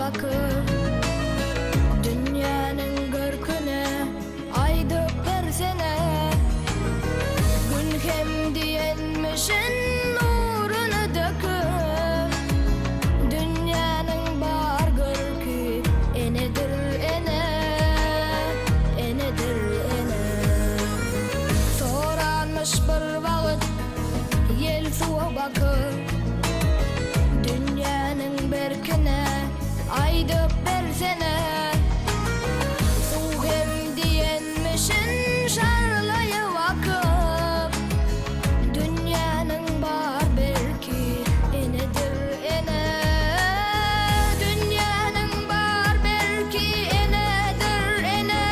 bakır. Dünyanın görküne aydıp versene. Gün hem diyenmişin nurunu dökür. Dünyanın bar görkü enedir ene, enedir ene. Soranmış bir vakit yel suğa bakır. Dünyanın berkine aydıp versene. Su hem diyenmişin şarlayı vakıp. Dünyanın bar belki enedir ene. Dünyanın bar belki enedir ene.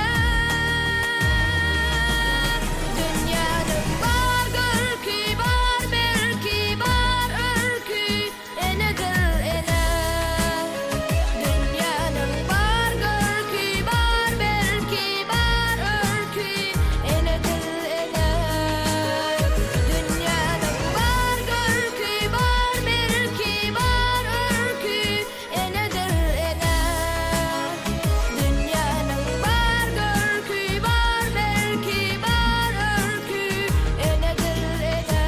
Dünyanın bar görkü bar belki bar örkü enedir ene. Dünyanın bar görkü bar belki bar örkü enedir ene. Dünyanın bar görkü bar belki bar örkü enedir ene. Dünyanın bar görkü bar belki bar örkü enedir ene.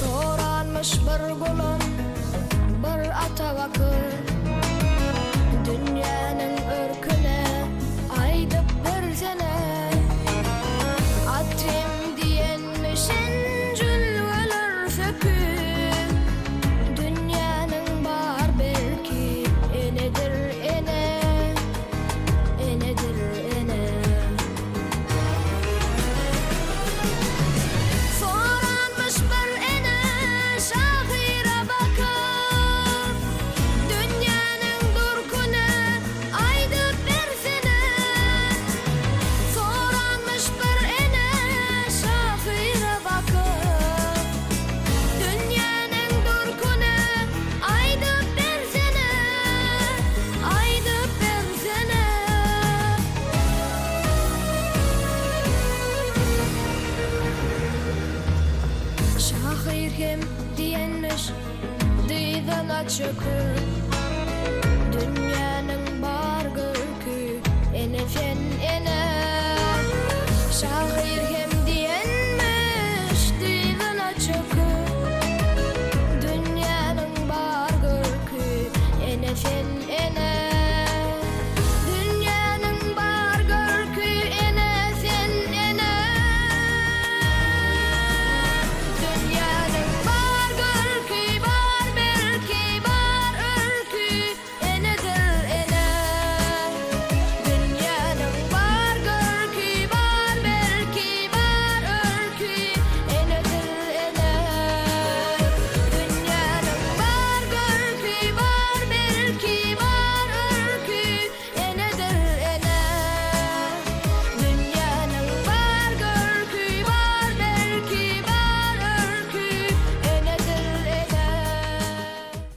Soranmış bir gulun bir ata bakır. Dünyanın örküne aydıp versene. Atrim diyenmişin cülveler söküp. Dünyanın bar belki enedir ene, enedir ene. Soranmış bir ene şahira bakıp. Dünyanın durkuna aydıp versene. Soranmış bir ene şahira bakıp. Dünyanın durkuna aydıp versene. Aydıp versene. Şahir hem diyenmiş didana çökür.